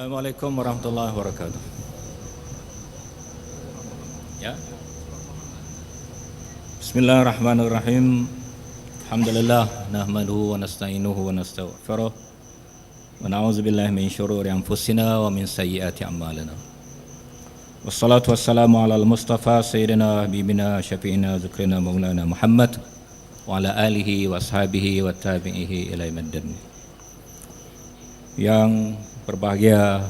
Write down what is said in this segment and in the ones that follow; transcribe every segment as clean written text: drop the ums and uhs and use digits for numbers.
Assalamualaikum warahmatullahi wabarakatuh. Ya. Bismillahirrahmanirrahim. Alhamdulillah nahmaduhu wa nasta'inuhu wa nastaghfiruh wa na'udzubillahi min syururi anfusina wa min sayyiati a'malina. Wassalatu wassalamu ala al-Mustafa sayyidina habibina syafi'ina zikrina maulana Muhammad wa ala alihi wa ashabihi wa tabi'ihi ila yaumiddin. Yang berbahagia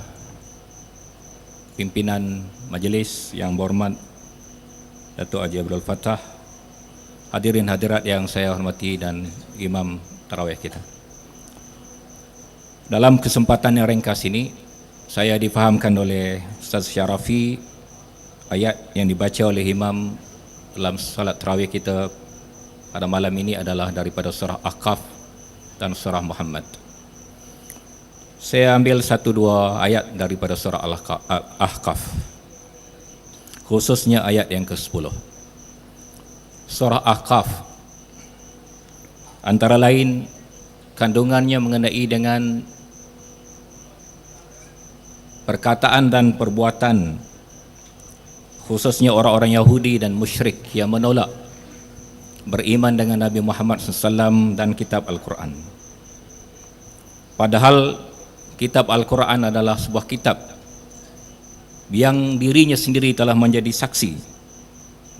pimpinan majlis yang berhormat Datuk Haji Abdul Fattah, hadirin hadirat yang saya hormati dan imam tarawih kita. Dalam kesempatan yang ringkas ini, saya difahamkan oleh Ustaz Syarafi ayat yang dibaca oleh imam dalam salat tarawih kita pada malam ini adalah daripada surah Ahqaf dan surah Muhammad. Saya ambil satu dua ayat daripada surah Al-Ahqaf, khususnya ayat yang ke-10. Surah Ahqaf antara lain kandungannya mengenai dengan perkataan dan perbuatan khususnya orang-orang Yahudi dan musyrik yang menolak beriman dengan Nabi Muhammad SAW dan kitab Al-Quran. Padahal kitab Al-Quran adalah sebuah kitab yang dirinya sendiri telah menjadi saksi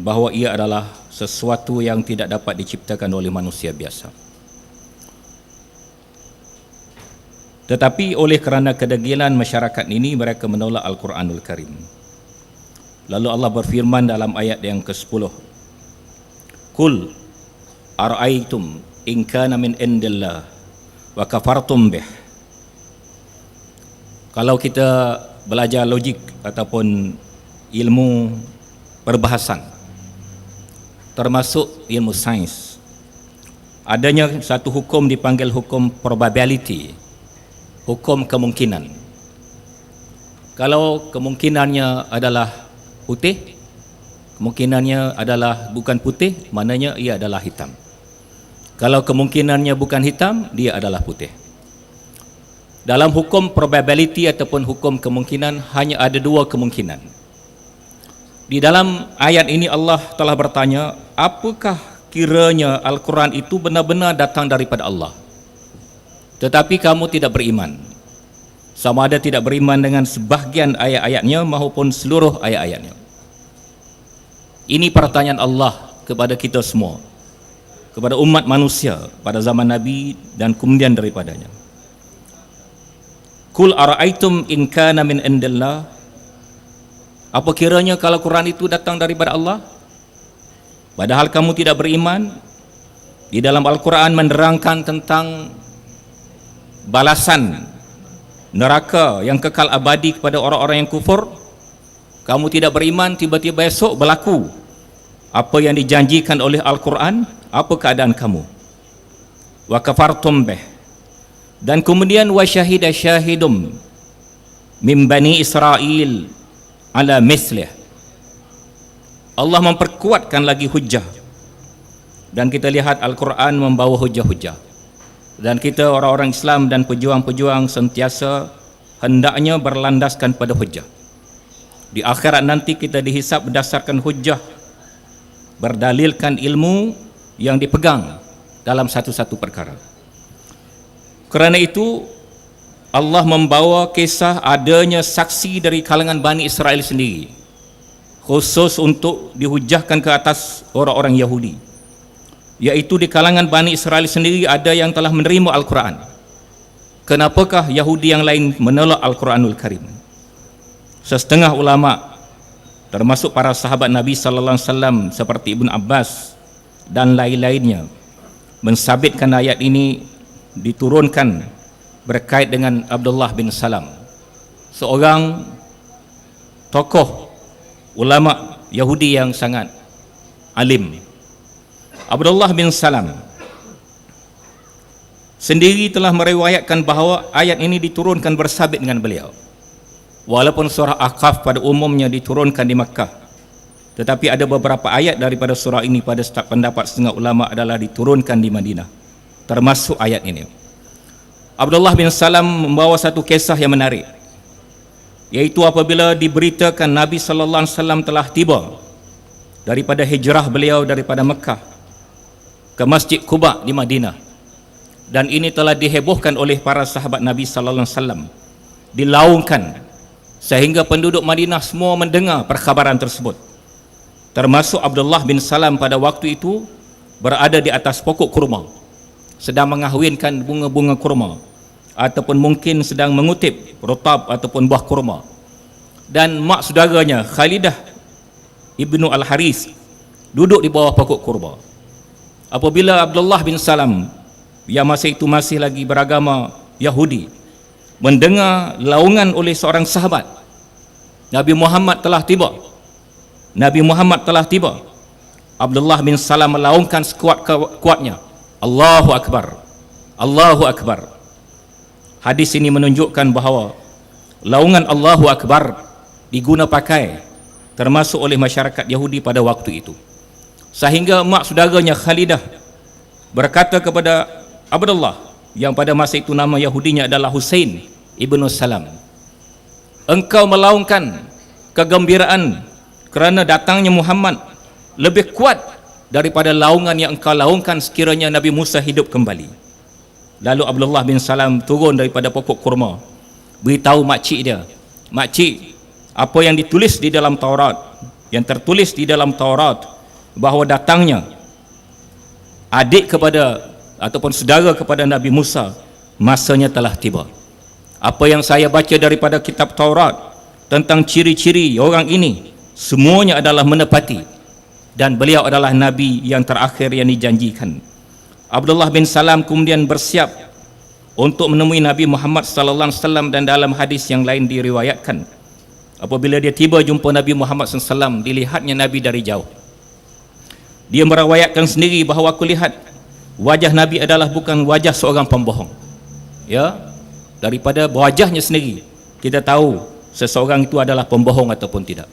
bahawa ia adalah sesuatu yang tidak dapat diciptakan oleh manusia biasa. Tetapi oleh kerana kedegilan masyarakat ini, mereka menolak Al-Quranul Karim. Lalu Allah berfirman dalam ayat yang ke-10, Qul ara'aytum in kana min indillah wa kafartum bih. Kalau kita belajar logik ataupun ilmu perbahasan, termasuk ilmu sains, adanya satu hukum dipanggil hukum probability, hukum kemungkinan. Kalau kemungkinannya adalah putih, kemungkinannya adalah bukan putih, maknanya ia adalah hitam. Kalau kemungkinannya bukan hitam, dia adalah putih. Dalam hukum probability ataupun hukum kemungkinan hanya ada dua kemungkinan. Di dalam ayat ini Allah telah bertanya, apakah kiranya Al-Quran itu benar-benar datang daripada Allah, tetapi kamu tidak beriman? Sama ada tidak beriman dengan sebahagian ayat-ayatnya maupun seluruh ayat-ayatnya. Ini pertanyaan Allah kepada kita semua, kepada umat manusia pada zaman Nabi dan kemudian daripadanya. Qul ara'aytum in kana min indillah. Apa kiranya kalau Quran itu datang daripada Allah? Padahal kamu tidak beriman. Di dalam Al-Quran menerangkan tentang balasan neraka yang kekal abadi kepada orang-orang yang kufur. Kamu tidak beriman, tiba-tiba esok berlaku apa yang dijanjikan oleh Al-Quran. Apa keadaan kamu? Wa kafartum bih. Dan kemudian wa syahida syahidum min bani Israel ala mislih. Allah memperkuatkan lagi hujah, dan kita lihat Al-Quran membawa hujah-hujah, dan kita orang-orang Islam dan pejuang-pejuang sentiasa hendaknya berlandaskan pada hujah. Di akhirat nanti kita dihisap berdasarkan hujah, berdalilkan ilmu yang dipegang dalam satu-satu perkara. Kerana itu Allah membawa kisah adanya saksi dari kalangan Bani Israel sendiri, khusus untuk dihujahkan ke atas orang-orang Yahudi, iaitu di kalangan Bani Israel sendiri ada yang telah menerima Al-Quran. Kenapakah Yahudi yang lain menolak Al-Quranul Karim? Setengah ulama termasuk para sahabat Nabi sallallahu alaihi wasallam seperti Ibn Abbas dan lain-lainnya mensabitkan ayat ini diturunkan berkait dengan Abdullah bin Salam, seorang tokoh ulama Yahudi yang sangat alim. Abdullah bin Salam sendiri telah meriwayatkan bahawa ayat ini diturunkan bersabit dengan beliau. Walaupun surah Ahqaf pada umumnya diturunkan di Makkah, tetapi ada beberapa ayat daripada surah ini pada pendapat setengah ulama adalah diturunkan di Madinah, termasuk ayat ini. Abdullah bin Salam membawa satu kisah yang menarik. yaitu apabila diberitakan Nabi sallallahu alaihi wasallam telah tiba daripada hijrah beliau daripada Mekah ke Masjid Quba di Madinah, dan ini telah dihebohkan oleh para sahabat Nabi sallallahu alaihi wasallam, dilaungkan sehingga penduduk Madinah semua mendengar perkhabaran tersebut, termasuk Abdullah bin Salam pada waktu itu berada di atas pokok kurma sedang mengahwinkan bunga-bunga kurma, ataupun mungkin sedang mengutip rotab ataupun buah kurma, dan mak saudaranya Khalidah ibnu Al-Haris duduk di bawah pokok kurma. Apabila Abdullah bin Salam yang masa itu masih lagi beragama Yahudi mendengar laungan oleh seorang sahabat, Nabi Muhammad telah tiba, Nabi Muhammad telah tiba, Abdullah bin Salam melaungkan sekuat-kuatnya, Allahu Akbar, Allahu Akbar. Hadis ini menunjukkan bahawa laungan Allahu Akbar diguna pakai termasuk oleh masyarakat Yahudi pada waktu itu, sehingga mak saudaranya Khalidah berkata kepada Abdullah, yang pada masa itu nama Yahudinya adalah Husain ibnu Salam, engkau melaungkan kegembiraan kerana datangnya Muhammad lebih kuat daripada laungan yang engkau laungkan sekiranya Nabi Musa hidup kembali. Lalu Abdullah bin Salam turun daripada pokok kurma, beritahu makcik dia, makcik, apa yang ditulis di dalam Taurat, yang tertulis di dalam Taurat bahawa datangnya adik kepada ataupun saudara kepada Nabi Musa, masanya telah tiba. Apa yang saya baca daripada kitab Taurat tentang ciri-ciri orang ini semuanya adalah menepati, dan beliau adalah Nabi yang terakhir yang dijanjikan. Abdullah bin Salam kemudian bersiap untuk menemui Nabi Muhammad sallallahu alaihi wasallam, dan dalam hadis yang lain diriwayatkan apabila dia tiba jumpa Nabi Muhammad sallallahu alaihi wasallam, dilihatnya Nabi dari jauh. Dia meriwayatkan sendiri bahawa aku lihat wajah Nabi adalah bukan wajah seorang pembohong. Ya, daripada wajahnya sendiri kita tahu seseorang itu adalah pembohong ataupun tidak.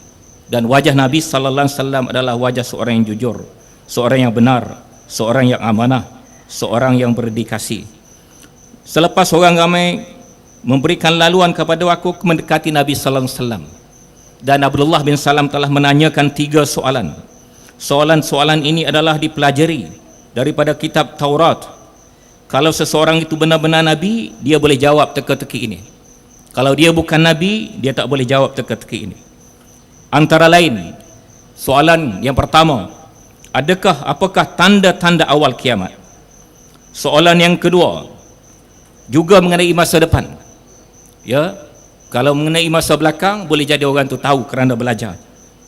Dan wajah Nabi sallallahu alaihi wasallam adalah wajah seorang yang jujur, seorang yang benar, seorang yang amanah, seorang yang berdedikasi. Selepas orang ramai memberikan laluan kepada aku mendekati Nabi sallallahu alaihi wasallam, dan Abdullah bin Salam telah menanyakan 3 soalan. Soalan-soalan ini adalah dipelajari daripada kitab Taurat. Kalau seseorang itu benar-benar Nabi, dia boleh jawab teka-teki ini. Kalau dia bukan Nabi, dia tak boleh jawab teka-teki ini. Antara lain, soalan yang pertama, apakah tanda-tanda awal kiamat? Soalan yang kedua juga mengenai masa depan. Ya, kalau mengenai masa belakang boleh jadi orang tu tahu kerana belajar.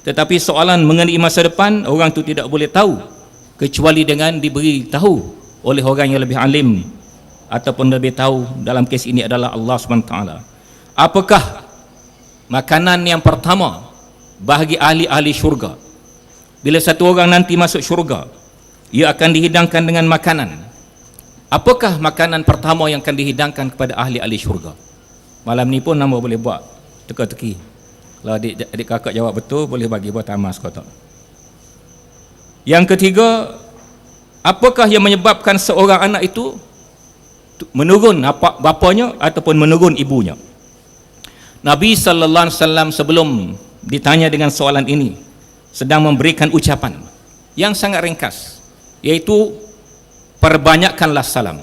Tetapi soalan mengenai masa depan, orang tu tidak boleh tahu kecuali dengan diberi tahu oleh orang yang lebih alim ataupun lebih tahu. Dalam kes ini adalah Allah SWT. Apakah makanan yang pertama bagi ahli-ahli syurga? Bila satu orang nanti masuk syurga, ia akan dihidangkan dengan makanan. Apakah makanan pertama yang akan dihidangkan kepada ahli-ahli syurga? Malam ni pun nama boleh buat teka-teki. Kalau adik kakak jawab betul, boleh bagi buat tamas kotak. Yang ketiga, apakah yang menyebabkan seorang anak itu menurun bapanya ataupun menurun ibunya? Nabi sallallahu alaihi wasallam sebelum ditanya dengan soalan ini sedang memberikan ucapan yang sangat ringkas, yaitu perbanyakkanlah salam,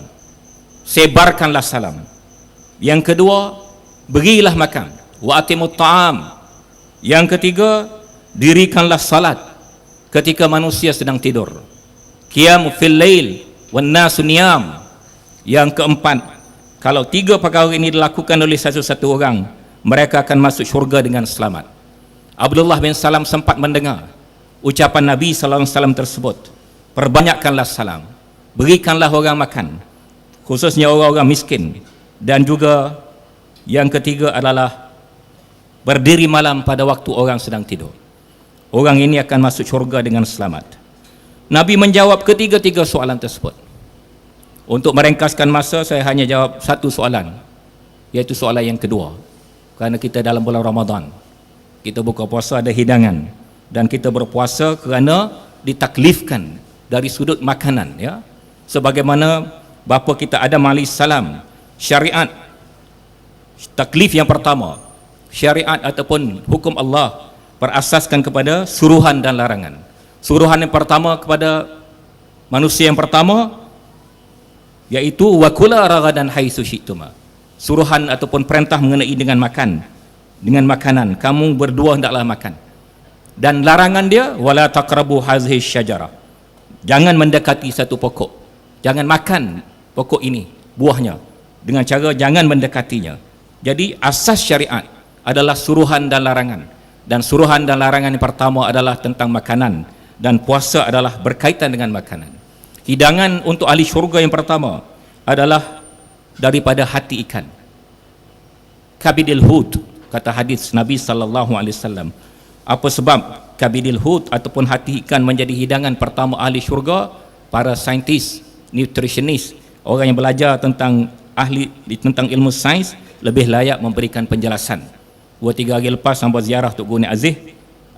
sebarkanlah salam. Yang kedua, berilah makan, wa atimut ta'am. Yang ketiga, dirikanlah salat ketika manusia sedang tidur, qiyam fil lail wan nasu niyam. Yang keempat, kalau 3 perkara ini dilakukan oleh satu-satu orang, mereka akan masuk syurga dengan selamat. Abdullah bin Salam sempat mendengar ucapan Nabi sallallahu alaihi wasallam tersebut. Perbanyakkanlah salam, berikanlah orang makan, khususnya orang-orang miskin, dan juga yang ketiga adalah berdiri malam pada waktu orang sedang tidur. Orang ini akan masuk syurga dengan selamat. Nabi menjawab ketiga-tiga soalan tersebut. Untuk meringkaskan masa, saya hanya jawab satu soalan, iaitu soalan yang kedua. Kerana kita dalam bulan Ramadan, kita buka puasa ada hidangan, dan kita berpuasa kerana ditaklifkan dari sudut makanan, ya. Sebagaimana bapa kita Adam alaihissalam, syariat taklif yang pertama syariat ataupun hukum Allah berasaskan kepada suruhan dan larangan. Suruhan yang pertama kepada manusia yang pertama iaitu wakula ragadan haitsu syi'tuma. Suruhan ataupun perintah mengenai dengan makan, dengan makanan, kamu berdua hendaklah makan. Dan larangan dia wala taqrabu hazihi syajarah, jangan mendekati satu pokok, jangan makan pokok ini, buahnya, dengan cara jangan mendekatinya. Jadi asas syariat adalah suruhan dan larangan, dan suruhan dan larangan yang pertama adalah tentang makanan, dan puasa adalah berkaitan dengan makanan. Hidangan untuk ahli syurga yang pertama adalah daripada hati ikan, kabidil hut, kata hadis Nabi sallallahu alaihi wasallam. Apa sebab kabidil hut ataupun hati ikan menjadi hidangan pertama ahli syurga? Para saintis, nutritionist, orang yang belajar tentang tentang ilmu sains lebih layak memberikan penjelasan. 2-3 hari lepas hamba ziarah Tok Guru Ni Aziz,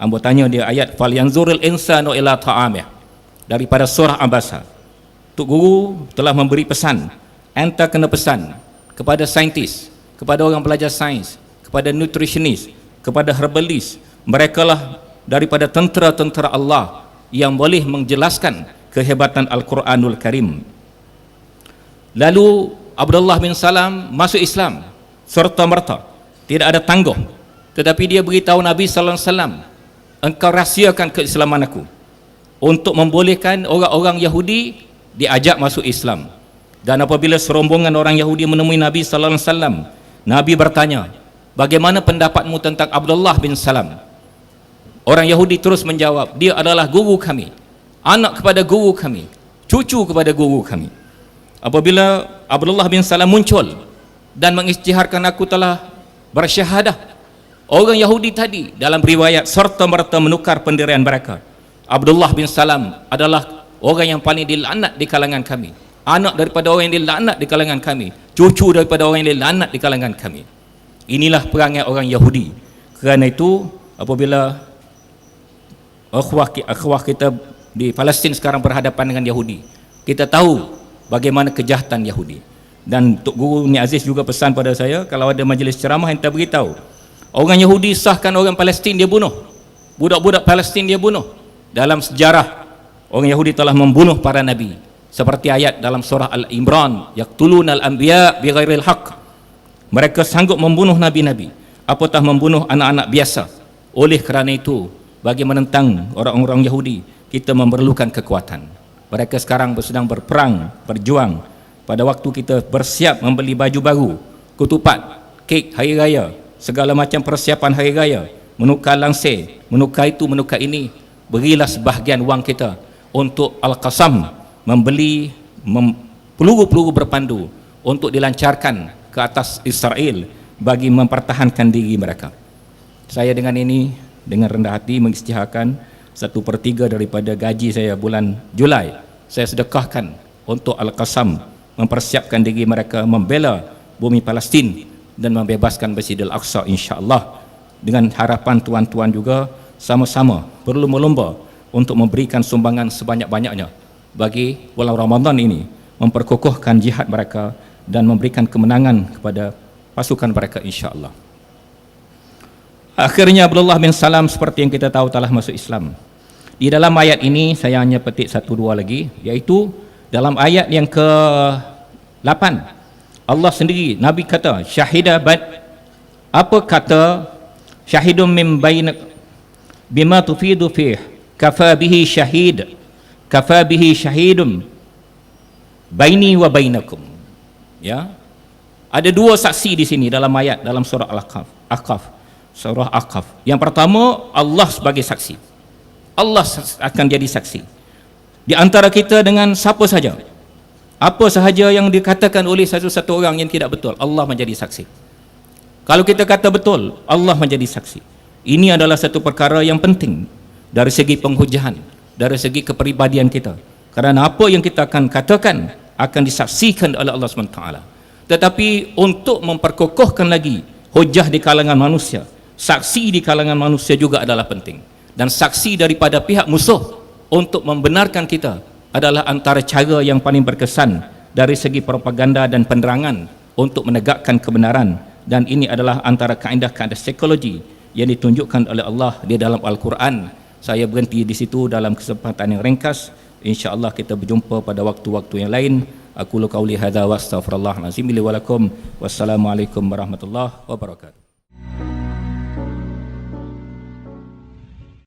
hamba tanya dia ayat fal yanzuril insanu ila ta'amih daripada surah Abasa. Tok Guru telah memberi pesan, anta kena pesan kepada saintis, kepada orang belajar sains, kepada nutritionist, kepada herbalist. Mereka lah daripada tentera-tentera Allah yang boleh menjelaskan kehebatan Al-Quranul Karim. Lalu Abdullah bin Salam masuk Islam serta merta, tidak ada tangguh, tetapi dia beritahu Nabi sallallahu alaihi wasallam, engkau rahsiakan keislaman aku, untuk membolehkan orang-orang Yahudi diajak masuk Islam. Dan apabila serombongan orang Yahudi menemui Nabi sallallahu alaihi wasallam, Nabi bertanya, bagaimana pendapatmu tentang Abdullah bin Salam? Orang Yahudi terus menjawab, dia adalah guru kami, anak kepada guru kami, cucu kepada guru kami. Apabila Abdullah bin Salam muncul dan mengisytiharkan aku telah bersyahadah, orang Yahudi tadi dalam riwayat serta merta menukar pendirian mereka. Abdullah bin Salam adalah orang yang paling dilaknat di kalangan kami, anak daripada orang yang dilaknat di kalangan kami, cucu daripada orang yang dilaknat di kalangan kami. Inilah perangai orang Yahudi. Kerana itu apabila akhwah kita di Palestin sekarang berhadapan dengan Yahudi, kita tahu bagaimana kejahatan Yahudi. Dan Tok Guru Ni Aziz juga pesan pada saya, kalau ada majlis ceramah enta beritahu, orang Yahudi sahkan orang Palestin dia bunuh, budak-budak Palestin dia bunuh. Dalam sejarah orang Yahudi telah membunuh para nabi, seperti ayat dalam surah Al-Imran, yaqtulunal anbiya bighairil haqq. Mereka sanggup membunuh nabi-nabi, apatah membunuh anak-anak biasa. Oleh kerana itu, bagi menentang orang-orang Yahudi, kita memerlukan kekuatan. Mereka sekarang sedang berperang, berjuang. Pada waktu kita bersiap membeli baju baru, ketupat, kek hari raya, segala macam persiapan hari raya, menukar langsir, menukar itu, menukar ini, berilah sebahagian wang kita untuk Al-Qasam, membeli peluru-peluru berpandu untuk dilancarkan ke atas Israel bagi mempertahankan diri mereka. Saya dengan ini dengan rendah hati mengisytiharkan 1/3 daripada gaji saya bulan Julai saya sedekahkan untuk Al-Qasam, mempersiapkan diri mereka membela bumi Palestin dan membebaskan Masjidil Aqsa insya-Allah, dengan harapan tuan-tuan juga sama-sama berlomba-lomba untuk memberikan sumbangan sebanyak-banyaknya bagi bulan Ramadan ini, memperkokohkan jihad mereka dan memberikan kemenangan kepada pasukan mereka insya-Allah. Akhirnya Abdullah bin Salam seperti yang kita tahu telah masuk Islam. Di dalam ayat ini saya hanya petik 1-2 lagi, iaitu dalam ayat yang ke-8 Allah sendiri, Nabi kata syahidah apa kata syahidun min bainak bima tufidu fih kafa bihi syahidun baini wa bainakum. Ya, ada 2 saksi di sini dalam ayat dalam surah Al-Ahqaf. Surah Ahqaf. Yang pertama, Allah sebagai saksi. Allah akan jadi saksi di antara kita dengan siapa saja. Apa sahaja yang dikatakan oleh satu-satu orang yang tidak betul, Allah menjadi saksi. Kalau kita kata betul, Allah menjadi saksi. Ini adalah satu perkara yang penting dari segi penghujahan, dari segi kepribadian kita. Kerana apa yang kita akan katakan akan disaksikan oleh Allah SWT. Tetapi untuk memperkokohkan lagi hujah di kalangan manusia, saksi di kalangan manusia juga adalah penting. Dan saksi daripada pihak musuh untuk membenarkan kita adalah antara cara yang paling berkesan dari segi propaganda dan penerangan untuk menegakkan kebenaran dan ini adalah antara kaedah-kaedah psikologi yang ditunjukkan oleh Allah di dalam Al-Quran. Saya berhenti di situ dalam kesempatan yang ringkas. InsyaAllah kita berjumpa pada waktu-waktu yang lain. Aku qauli hadza wa astaghfirullahal azim li wa lakum. Wassalamualaikum warahmatullahi wabarakatuh.